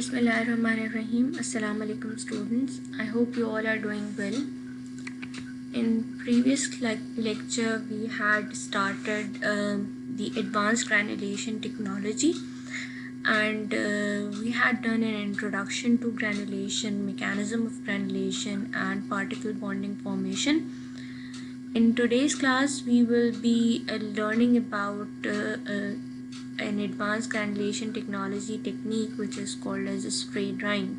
Bismillahirrahmanirrahim. Assalamu alaikum students. I hope you all are doing well. In previous lecture we had started the advanced granulation technology, and we had done an introduction to granulation, mechanism of granulation and particle bonding formation. In today's class we will be learning about an advanced granulation technology technique which is called as a spray drying.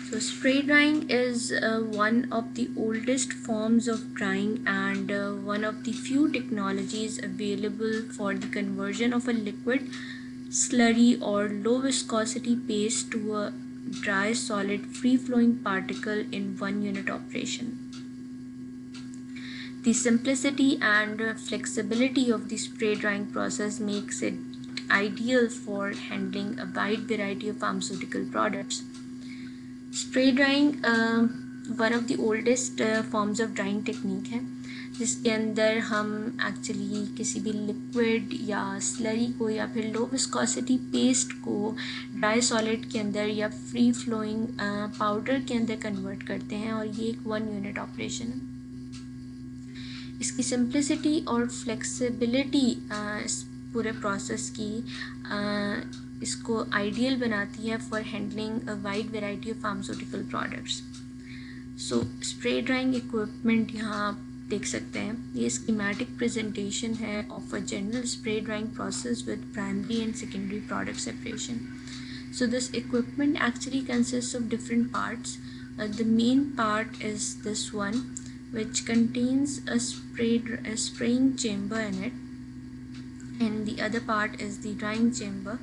So spray drying is one of the oldest forms of drying and one of the few technologies available for the conversion of a liquid, slurry or low viscosity paste to a dry solid free flowing particle in 1 unit operation. The simplicity and flexibility of the spray drying process makes it ideal for handling a wide variety of pharmaceutical products. Spray drying one of the oldest forms of drying technique है, जिसके अंदर हम actually किसी भी liquid या slurry को या फिर लो विस्कोसिटी पेस्ट को ड्राई सॉलिड के अंदर या फ्री फ्लोइंग पाउडर के अंदर कन्वर्ट करते हैं, और ये एक 1 यूनिट ऑपरेशन है. इसकी सिंप्लिसिटी और फ्लेक्सिबिलिटी इस पूरे प्रोसेस की इसको आइडियल बनाती है for handling a wide variety of pharmaceutical products. So spray drawing equipment यहाँ आप देख सकते हैं. ये स्कीमेटिक प्रेजेंटेशन है of a general spray drying process with primary and secondary product separation. So this equipment actually consists of different parts. The main part is this one, which contains a spraying chamber in it, and the other part is the drying chamber.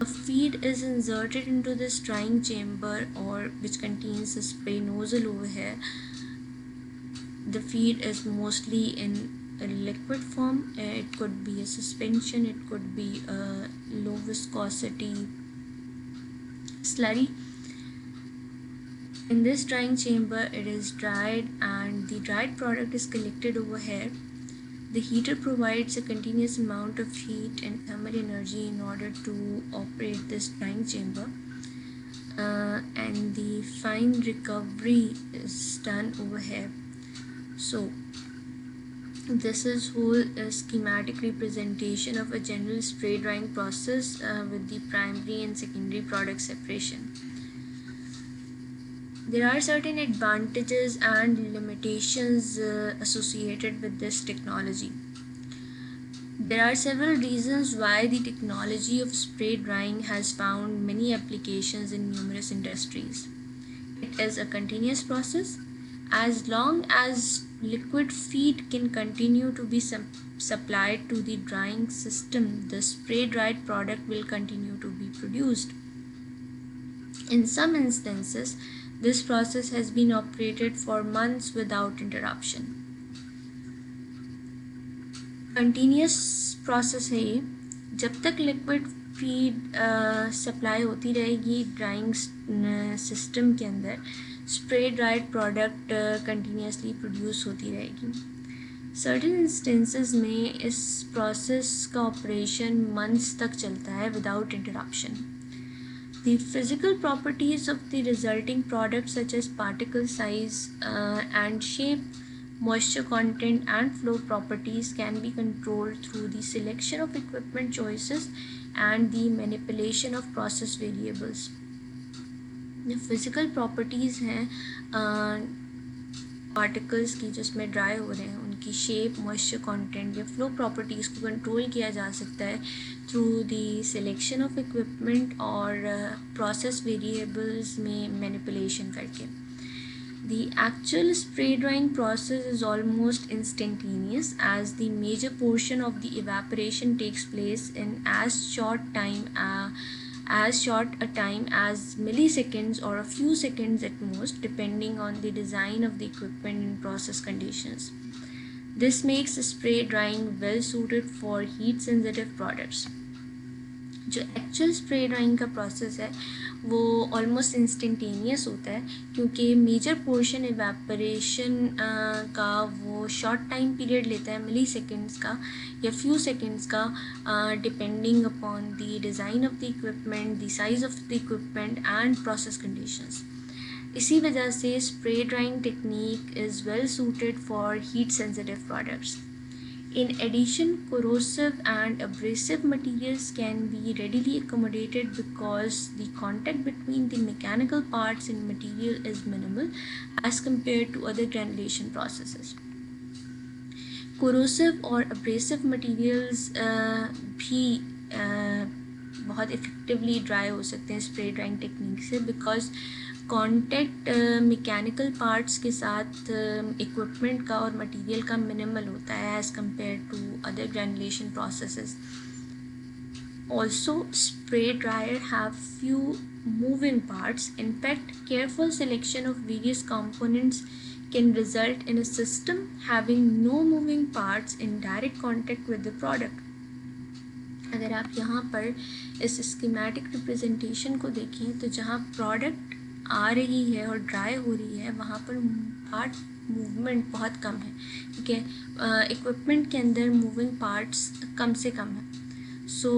A feed is inserted into this drying chamber, or which contains a spray nozzle over here. The feed is mostly in a liquid form. It could be a suspension, it could be a low viscosity slurry. In this drying chamber it is dried, and the dried product is collected over here. The heater provides a continuous amount of heat and thermal energy in order to operate this drying chamber, and the fine recovery is done over here. So this is whole schematic representation of a general spray drying process with the primary and secondary product separation. There are certain advantages and limitations associated with this technology. There are several reasons why the technology of spray drying has found many applications in numerous industries. It is a continuous process. As long as liquid feed can continue to be supplied to the drying system, the spray dried product will continue to be produced. In some instances, this process has been operated for months without interruption. Continuous process है ये. जब तक liquid feed supply होती रहेगी drawing system के अंदर, spray dried product continuously produce होती रहेगी. सर्टेन इंस्टेंसेस में इस प्रोसेस का ऑपरेशन मंथ्स तक चलता है without interruption. The physical properties of the resulting products, such as particle size and shape, moisture content and flow properties, can be controlled through the selection of equipment choices and the manipulation of process variables. The physical properties हैं particles की जो इसमें dry हो रहे हैं, उनकी shape, moisture content या flow properties को कंट्रोल किया जा सकता है through the selection of equipment और प्रोसेस वेरिएबल्स में मैनिपुलेशन करके. The actual spray drying process is almost instantaneous, as the major portion of the evaporation takes place in as short a time as milliseconds or a few seconds at most, depending on the design of the equipment and process conditions. This makes spray drying well suited for heat sensitive products. जो actual spray drawing का process है वो almost instantaneous होता है, क्योंकि major portion evaporation का वो short time period लेता है, मिली सेकेंड्स का या फ्यू सेकेंड्स का, depending upon the design of the equipment, the size of the equipment and process conditions. इसी वजह से spray drawing technique is well suited for heat sensitive products. In addition, corrosive and abrasive materials can be readily accommodated because the contact between the mechanical parts and material is minimal as compared to other granulation processes. Corrosive और abrasive materials भी बहुत effectively dry हो सकते हैं spray drawing technique से, because contact mechanical parts के साथ equipment का और मटेरियल का मिनिमल होता है as compare to other granulation processes. Also, spray dryer have few moving parts. In fact, careful selection of various components can result in a system having no moving parts in direct contact with the product. अगर आप यहाँ पर इस schematic representation को देखें तो जहाँ product आ रही है और ड्राई हो रही है वहाँ पर पार्ट मूवमेंट बहुत कम है, ठीक है. इक्विपमेंट के अंदर मूविंग पार्ट्स कम से कम है. सो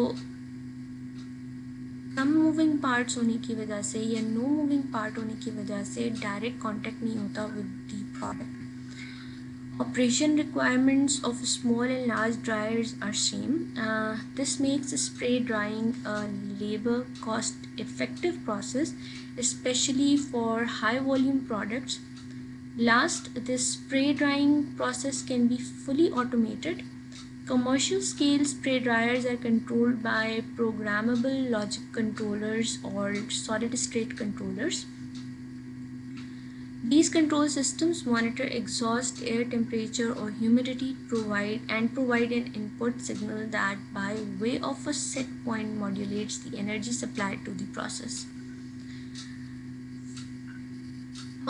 कम मूविंग पार्ट्स होने की वजह से या नो मूविंग पार्ट होने की वजह से डायरेक्ट कांटेक्ट नहीं होता with the product. Operation requirements of small and large dryers are same. This makes spray drying a labor cost effective process, especially for high volume products. Last, this spray drying process can be fully automated. Commercial scale spray dryers are controlled by programmable logic controllers or solid state controllers. These control systems monitor exhaust air temperature or humidity, provide an input signal that by way of a set point modulates the energy supplied to the process.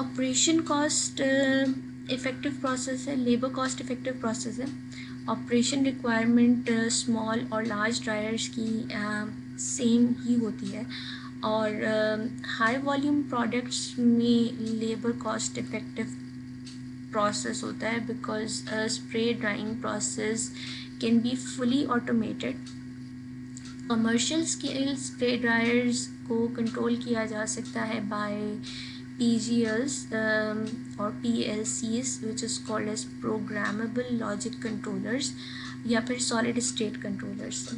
Operation cost effective process है, labor cost effective process है. Operation requirement small और large dryers की same ही होती है, और high volume products में labour cost effective process होता है, because spray drying process can be fully automated. Commercial scale spray dryers को कंट्रोल किया जा सकता है बाय PGLs और PLCs which is called as programmable logic controllers या फिर सॉलिड स्टेट कंट्रोलर्स.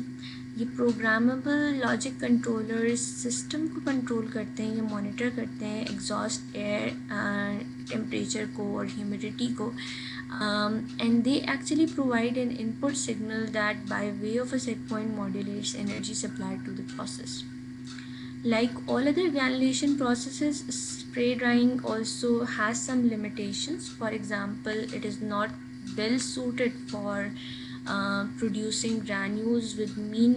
ये प्रोग्रामेबल लॉजिक कंट्रोलर्स सिस्टम को कंट्रोल करते हैं, ये मॉनिटर करते हैं एग्जॉस्ट एयर टेम्परेचर को और ह्यूमिडिटी को, and they actually provide an input signal that by way of a set point modulates energy supplied to the process. Like all other granulation processes, spray drying also has some limitations. For example, it is not well suited for producing granules with mean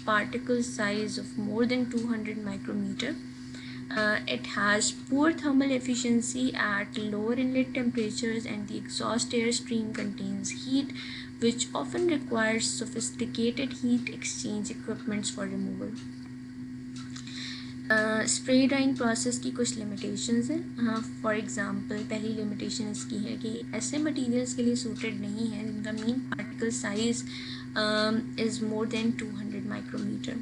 particle size of more than 200 micrometer. It has poor thermal efficiency at lower inlet temperatures, and the exhaust air stream contains heat, which often requires sophisticated heat exchange equipments for removal. Spray drying process की कुछ limitations हैं. For example, पहली limitation इसकी है कि ऐसे materials के लिए सूटेड नहीं है जिनका mean particle size is more than 200 micrometre.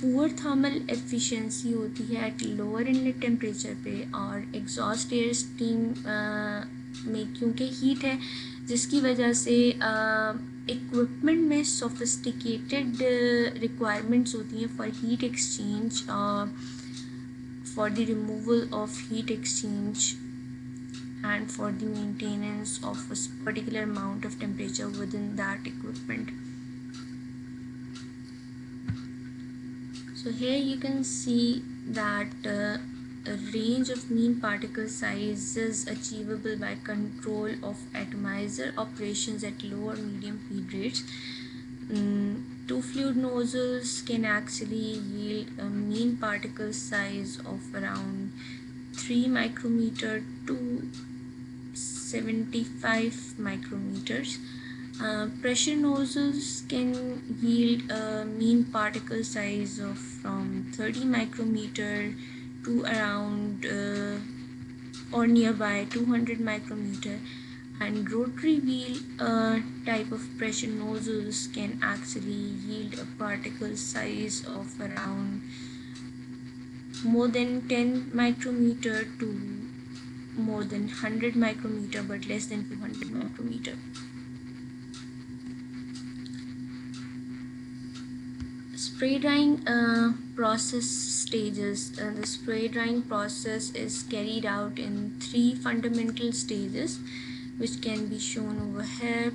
Poor thermal efficiency होती है एट लोअर इनलेट टेम्परेचर पे, और एग्जॉस्ट एयर स्टीम में क्योंकि हीट है जिसकी वजह से इक्विपमेंट में सोफिस्टिकेटेड रिक्वायरमेंट्स होती हैं for heat exchange, for the removal of heat exchange and for the maintenance of a particular amount of temperature within that equipment. So here you can see that a range of mean particle size is achievable by control of atomizer operations at low or medium feed rates. Two fluid nozzles can actually yield a mean particle size of around 3 micrometer to 75 micrometers. Pressure nozzles can yield a mean particle size of from 30 micrometer to around or nearby 200 micrometer, and rotary wheel type of pressure nozzles can actually yield a particle size of around more than 10 micrometer to more than 100 micrometer but less than 200 micrometer. Spray drying process stages. The spray drying process is carried out in 3 fundamental stages, which can be shown over here.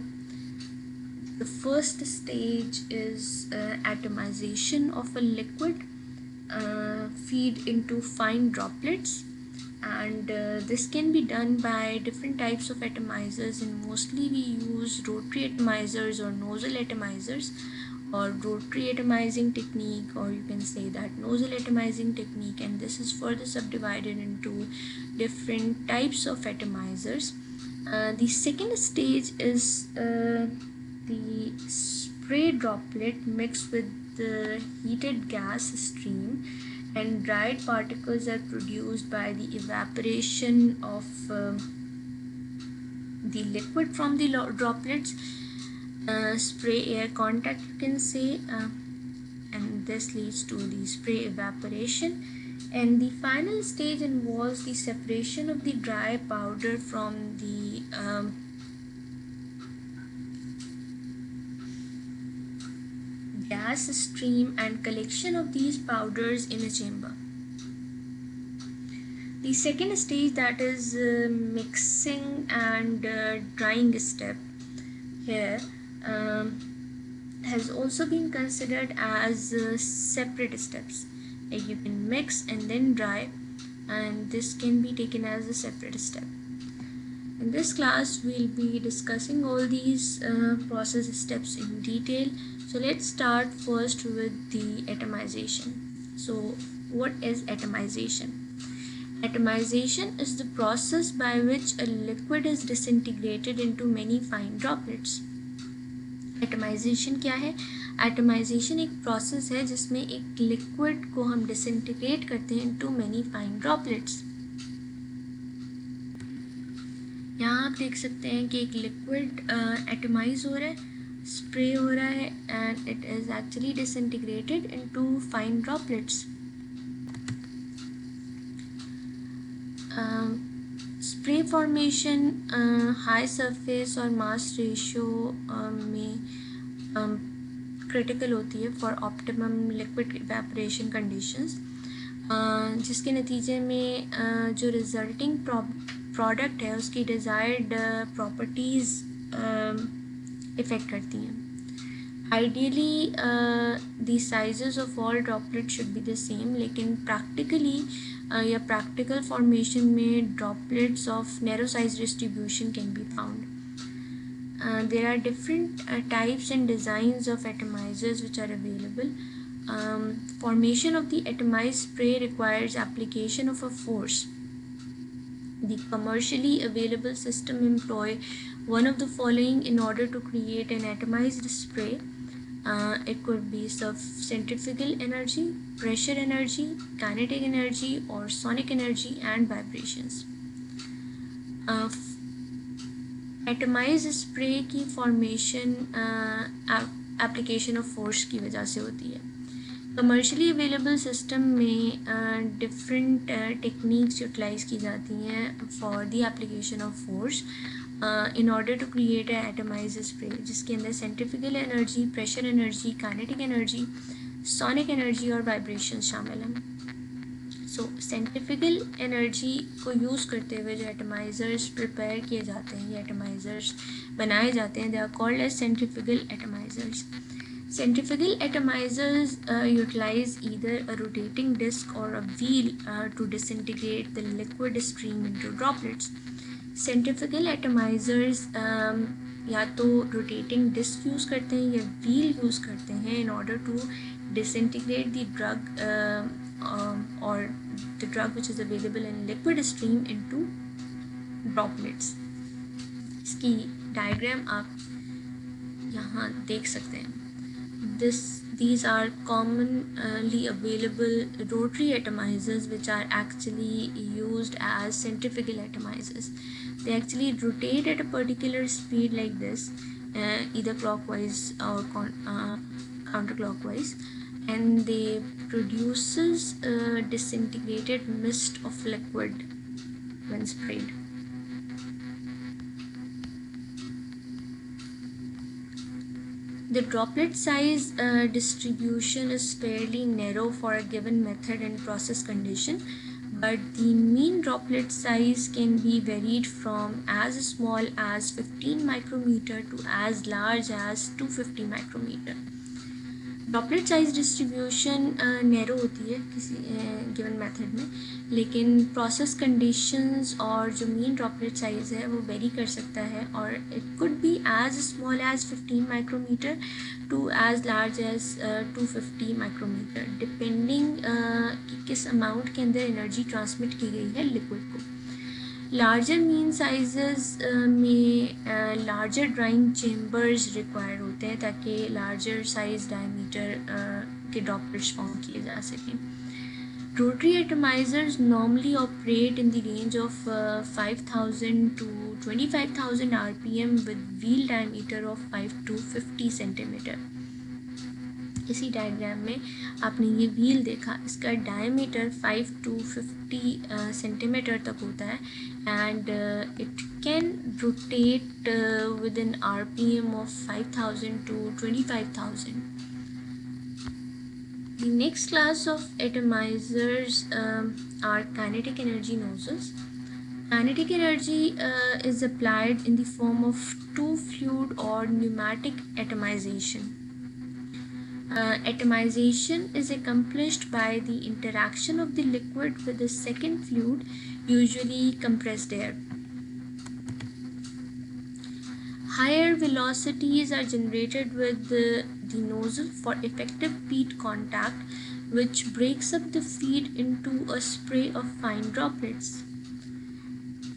The first stage is atomization of a liquid feed into fine droplets, and this can be done by different types of atomizers, and mostly we use rotary atomizers or nozzle atomizers, or rotary atomizing technique, or you can say that nozzle atomizing technique, and this is further subdivided into different types of atomizers. The second stage is the spray droplet mixed with the heated gas stream, and dried particles are produced by the evaporation of the liquid from the droplets. Spray air contact, you can say, and this leads to the spray evaporation. And the final stage involves the separation of the dry powder from the gas stream and collection of these powders in a chamber. The second stage, that is mixing and drying step, here has also been considered as separate steps. Like you can mix and then dry, and this can be taken as a separate step. In this class we'll be discussing all these process steps in detail. So let's start first with the atomization. So what is atomization? Atomization is the process by which a liquid is disintegrated into many fine droplets. Atomisation क्या है? Atomisation एक process है जिसमें एक liquid को हम disintegrate करते हैं इनटू मैनी फाइन ड्रॉपलेट्स. यहाँ आप देख सकते हैं कि एक लिक्विड एटमाइज हो रहा है, स्प्रे हो रहा है, and it is actually disintegrated into fine droplets. Spray formation high surface और मास रेशियो में क्रिटिकल होती है for optimum liquid evaporation conditions, जिसके नतीजे में जो रिजल्टिंग प्रोडक्ट है उसकी डिज़ायर्ड प्रॉपर्टीज़ इफ़ेक्ट करती हैं. Ideally the sizes of all droplet should be the same, लेकिन प्रैक्टिकली या प्रैक्टिकल फॉर्मेशन में droplets of narrow size distribution can be found. There are different types and designs of atomizers which are available. Formation of the atomized spray requires application of a force. The commercially available system employ one of the following in order to create an atomized spray. It could be centrifugal energy, pressure energy, kinetic energy, or sonic energy and vibrations. Atomise spray की formation application of force की वजह से होती है. Commercially available system में different techniques utilise की जाती हैं for the application of force in order to create an atomized spray, जिसके अंदर centrifugal energy, pressure energy, kinetic energy, sonic energy और वाइब्रेशन शामिल हैं. सो सेंट्रीफ्यूगल एनर्जी को यूज़ करते हुए जो एटमाइज़र्स प्रिपेयर किए जाते हैं, ये एटमाइज़र्स बनाए जाते हैं, they are called as centrifugal atomizers. Centrifugal atomizers utilize either a rotating disc or a wheel to disintegrate the liquid stream into droplets. Centrifugal atomizers या तो रोटेटिंग डिस्क यूज़ करते हैं या व्हील यूज़ करते हैं in order to disintegrate the drug और the drug which is available in liquid stream into droplets. इसकी diagram आप यहाँ देख सकते हैं. These are commonly available rotary atomizers, which are actually used as centrifugal atomizers. They actually rotate at a particular speed like this, either clockwise or counterclockwise, and they produces a disintegrated mist of liquid when sprayed. The droplet size distribution is fairly narrow for a given method and process condition, but the mean droplet size can be varied from as small as 15 micrometer to as large as 250 micrometer. Droplet size distribution narrow होती है किसी given method में, लेकिन process conditions और जो mean droplet size है वो very कर सकता है, और it could be as small as 15 micrometre to as large as 250 micrometre, depending कि किस अमाउंट के अंदर एनर्जी ट्रांसमिट की गई है लिक्विड को. लार्जर मीन साइजेस में लार्जर ड्राइंग चेम्बर्स रिक्वायर होते हैं ताकि लार्जर साइज डायमीटर के ड्रॉपलेट्स फॉर्म किए जा सकें. Rotary atomizers normally operate in the range of 5,000 to 25,000 RPM with wheel diameter of 5 to 50 centimeter. इसी डायग्राम में आपने ये व्हील देखा, इसका डायमीटर 5 to 50 सेंटीमीटर तक होता है, and it can rotate with an RPM of 5,000 to 25,000. The next class of atomizers are kinetic energy nozzles. Kinetic energy is applied in the form of two fluid or pneumatic atomization. Atomization is accomplished by the interaction of the liquid with the second fluid, usually compressed air. Higher velocities are generated with the nozzle for effective feed contact, which breaks up the feed into a spray of fine droplets.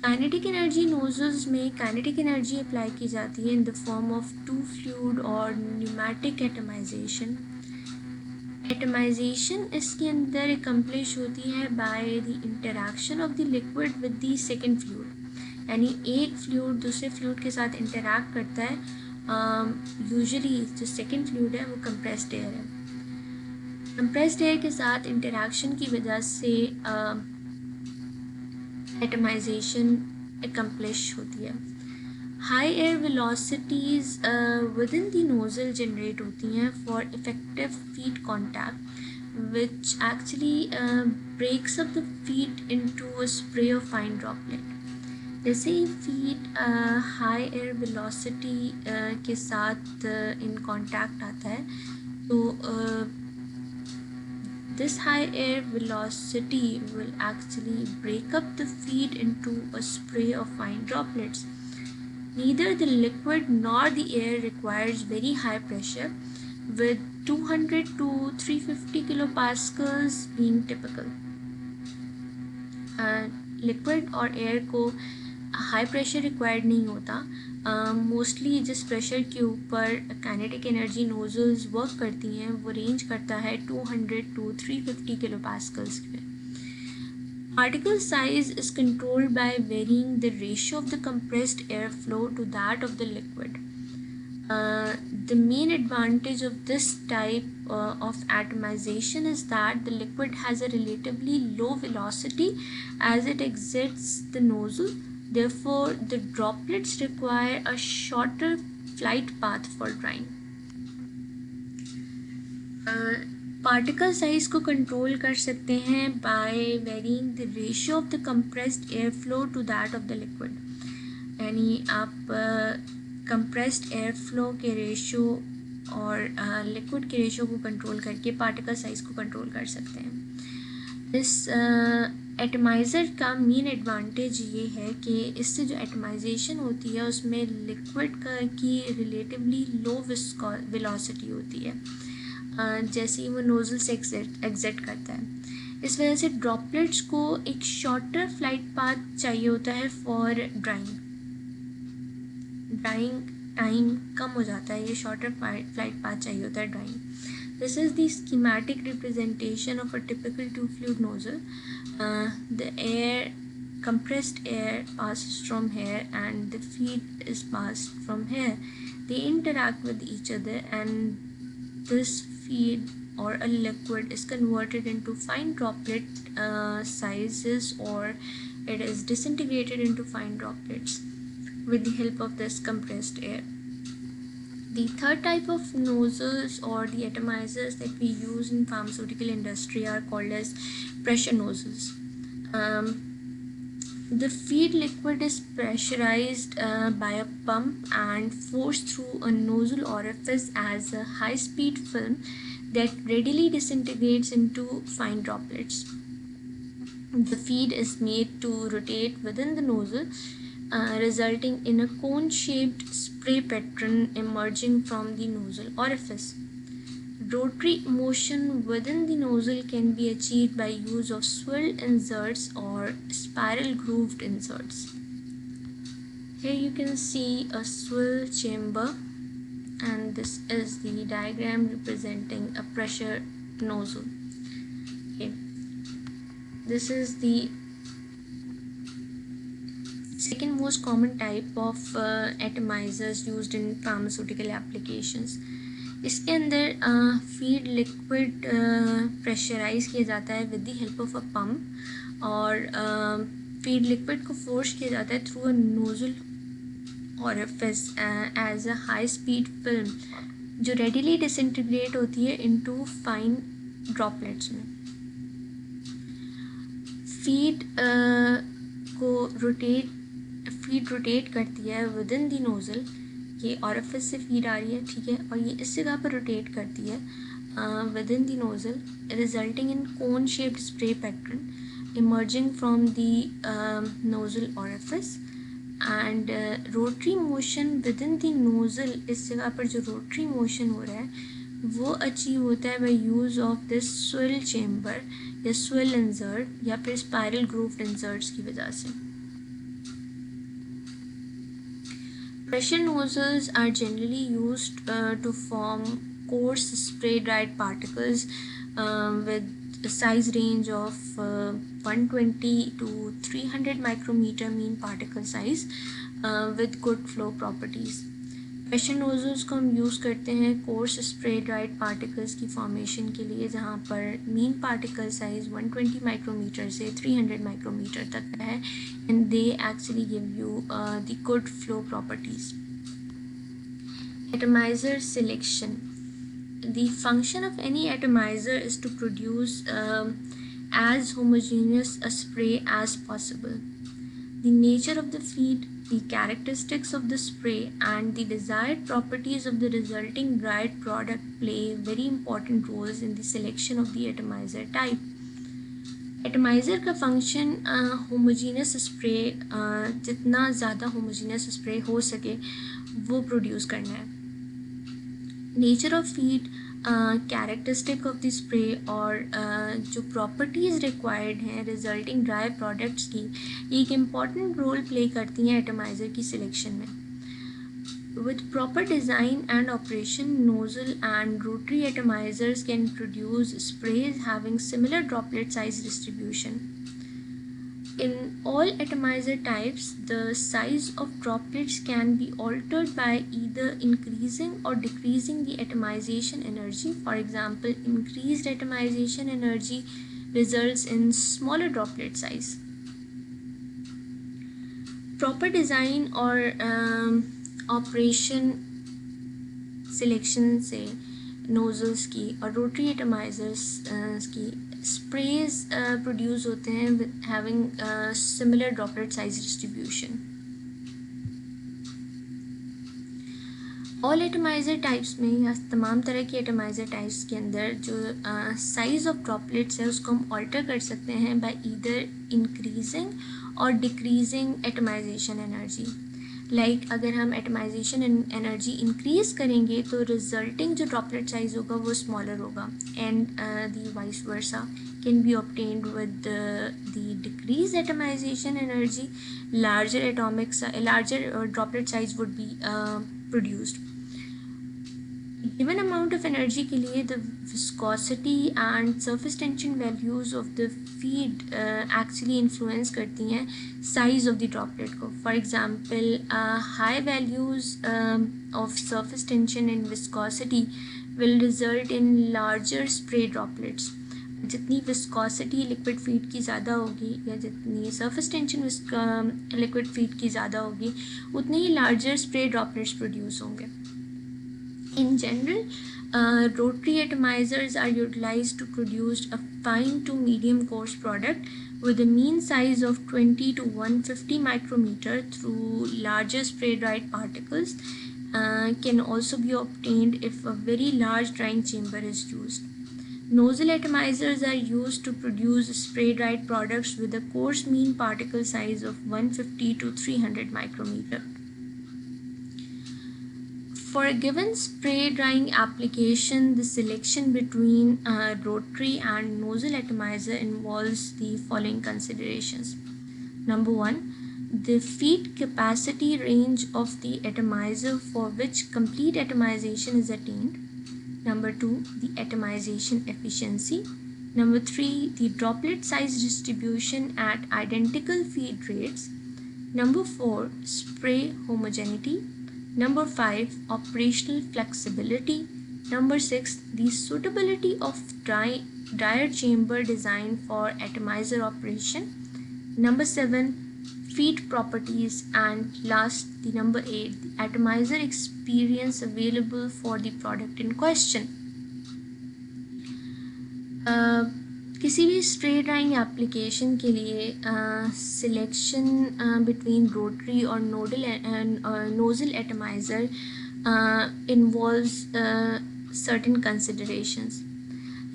Kinetic energy nozzles में kinetic energy apply की जाती है in the form of two fluid or pneumatic atomization. Atomization इसके अंदर accomplish होती है by the interaction of the liquid with the second fluid, यानी एक फ्लूइड दूसरे फ्लूइड के साथ इंटरैक्ट करता है. यूजुअली जो सेकेंड फ्लूइड है वो कंप्रेस्ड एयर है. कंप्रेस्ड एयर के साथ इंटरैक्शन की वजह से एटमाइजेशन एकम्प्लिश होती है. High air velocities within the nozzle generate होती हैं for effective feed contact, which actually breaks up the feed into a spray of fine droplet. जैसे ही फीड हाई एयर वेलोसिटी के साथ इन कांटेक्ट आता है, तो this high air velocity will actually break up the feed into a spray of fine droplets. Neither the liquid nor the air requires very high pressure, with 200 to 350 kilopascals being typical. Liquid और air को high pressure required नहीं होता. Mostly जिस pressure के ऊपर kinetic energy nozzles work करती हैं वो रेंज करता है 200 to 350 kilopascals पे. Particle size is controlled by varying the ratio of the compressed air flow to that of the liquid. The main advantage of this type of atomization is that the liquid has a relatively low velocity as it exits the nozzle. Therefore, the droplets require a shorter flight path for drying. Particle size को control कर सकते हैं by varying the ratio of the compressed air flow to that of the liquid. यानी आप compressed air flow के ratio और liquid के ratio को कंट्रोल करके पार्टिकल साइज को कंट्रोल कर सकते हैं. इस एटमाइज़र का मेन एडवांटेज ये है कि इससे जो एटमाइजेशन होती है उसमें लिक्विड की रिलेटिवली लो वेलोसिटी होती है जैसे ही वो नोजल से एग्जिट करता है. इस वजह से ड्रॉपलेट्स को एक शॉर्टर फ्लाइट पाथ चाहिए होता है फॉर ड्राइंग टाइम कम हो जाता है, ये शॉर्टर फ्लाइट पाथ चाहिए होता है drawing. This is the schematic representation of a typical two-fluid nozzle. The compressed air passes from here and the feed is passed from here. They interact with each other and this feed or a liquid is converted into fine droplet sizes, or it is disintegrated into fine droplets with the help of this compressed air. The third type of nozzles or the atomizers that we use in pharmaceutical industry are called as pressure nozzles. The feed liquid is pressurized by a pump and forced through a nozzle orifice as a high-speed film that readily disintegrates into fine droplets. The feed is made to rotate within the nozzle, resulting in a cone-shaped spray pattern emerging from the nozzle orifice. Rotary motion within the nozzle can be achieved by use of swivel inserts or spiral grooved inserts. Here you can see a swivel chamber, and this is the diagram representing a pressure nozzle. Okay. This is the second most common type of atomizers used in pharmaceutical applications. इसके अंदर feed liquid pressurise किया जाता है with the help of a pump, और feed liquid को force किया जाता है through a nozzle orifice as a high speed film जो रेडिली डिसइंटीग्रेट होती है इनटू फाइन ड्रॉपलेट्स में. फीड को रोटेट करती है विद इन द नोज़ल. ये ऑरिफिस से फीड आ रही है, ठीक है, और ये इस जगह पर रोटेट करती है within the nozzle, resulting in cone shaped spray pattern emerging from the nozzle orifice. And rotary motion with in the nozzle, इस जगह पर जो रोटरी मोशन हो रहा है वो अचीव होता है by use of this swirl chamber या स्विल इंसर्ट या फिर स्पायरल ग्रूव्ड इंसर्ट्स की वजह से. Pressure nozzles are generally used to form coarse spray-dried particles with a size range of 120 to 300 micrometer mean particle size with good flow properties. Pressure nozzles को हम use करते हैं course spray dried particles की formation के लिए, जहाँ पर mean particle size 120 micrometer से 300 माइक्रोमीटर तक का है, and they actually give you the good flow properties. Atomiser selection. The function of any atomizer is to produce as homogeneous a spray as possible. The nature of the feed, the characteristics of the spray, and the desired properties of the resulting dried product play very important roles in the selection of the atomizer type. Atomiser का function homogeneous spray, जितना ज़्यादा homogeneous spray हो सके वो produce करना है. Nature of feed, characteristic of the spray और जो प्रॉपर्टीज़ रिक्वायर्ड हैं रिजल्टिंग ड्राई प्रोडक्ट्स की, एक इम्पॉर्टेंट रोल प्ले करती हैं एटमाइज़र की सिलेक्शन में. With proper design and operation, nozzle and rotary atomizers can produce sprays having similar droplet size distribution. In all atomizer types, the size of droplets can be altered by either increasing or decreasing the atomization energy. For example, increased atomization energy results in smaller droplet size. Proper design or operation selection से nozzles की और rotary एटमाइज़र्स की sprays produce होते हैं with having similar droplet size distribution. All atomiser types में या तमाम तरह की एटमाइज़र टाइप्स के अंदर जो साइज़ ऑफ ड्रॉपलेट्स है उसको हम ऑल्टर कर सकते हैं बाय ईदर इंक्रीजिंग और डिक्रीजिंग एटमाइजेशन एनर्जी. लाइक अगर हम एटमाइजेशन एनर्जी इंक्रीज़ करेंगे तो रिजल्टिंग जो ड्रॉपलेट साइज होगा वो स्मॉलर होगा, and the vice versa can be obtained with the decrease atomisation energy. Larger droplet size would be produced. Given amount of energy के लिए the viscosity and surface tension values of the feed actually influence करती हैं size of the droplet को. For example, high values of surface tension and viscosity will result in larger spray droplets. जितनी viscosity liquid feed की ज़्यादा होगी या जितनी surface tension liquid feed की ज़्यादा होगी उतने ही larger spray droplets produce होंगे. In general, rotary atomizers are utilized to produce a fine to medium coarse product with a mean size of 20 to 150 micrometer through larger spray dried particles. Can also be obtained if a very large drying chamber is used. Nozzle atomizers are used to produce spray dried products with a coarse mean particle size of 150 to 300 micrometer. For a given spray drying application, the selection between rotary and nozzle atomizer involves the following considerations. Number one, the feed capacity range of the atomizer for which complete atomization is attained. Number two, the atomization efficiency. Number three, the droplet size distribution at identical feed rates. Number four, spray homogeneity. Number 5, operational flexibility. Number 6, the suitability of dryer chamber design for atomizer operation. Number 7, feed properties. And last, the number 8, the atomizer experience available for the product in question. किसी भी spray drawing application के लिए selection between rotary और nozzle atomiser involves certain considerations.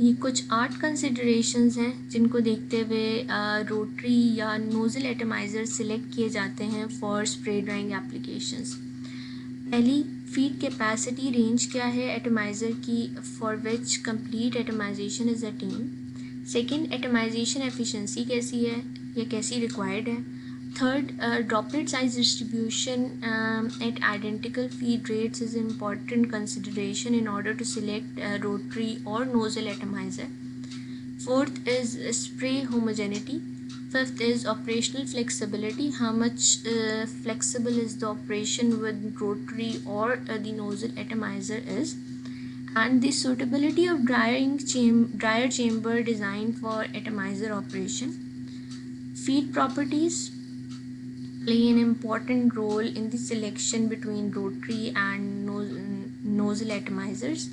ये कुछ 8 considerations हैं जिनको देखते हुए रोटरी या नोजल एटमाइज़र सिलेक्ट किए जाते हैं फॉर स्प्रे ड्राइंग एप्लीकेशंस. पहली, फीड कैपेसिटी रेंज क्या है एटमाइज़र की for which complete atomization is attained. Second, atomization efficiency कैसी है या कैसी रिक्वायर्ड है. Third, droplet size distribution at identical feed rates is important consideration in order to select rotary और nozzle atomizer. Fourth is spray homogeneity. Fifth is operational flexibility. How much flexible is the operation with rotary or the nozzle atomizer is. And the suitability of dryer chamber design for atomizer operation. Feed properties play an important role in the selection between rotary and nozzle atomizers.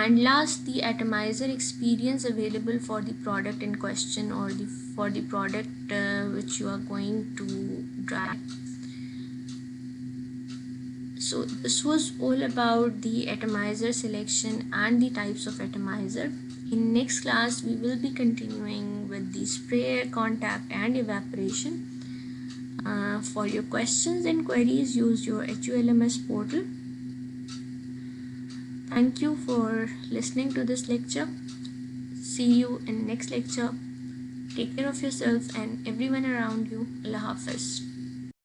And last, the atomizer experience available for the product in question or for the product which you are going to dry. So this was all about the atomizer selection and the types of atomizer. In next class, we will be continuing with the spray, contact and evaporation. For your questions and queries, use your HULMS portal. Thank you for listening to this lecture. See you in next lecture. Take care of yourself and everyone around you. Allah Hafiz.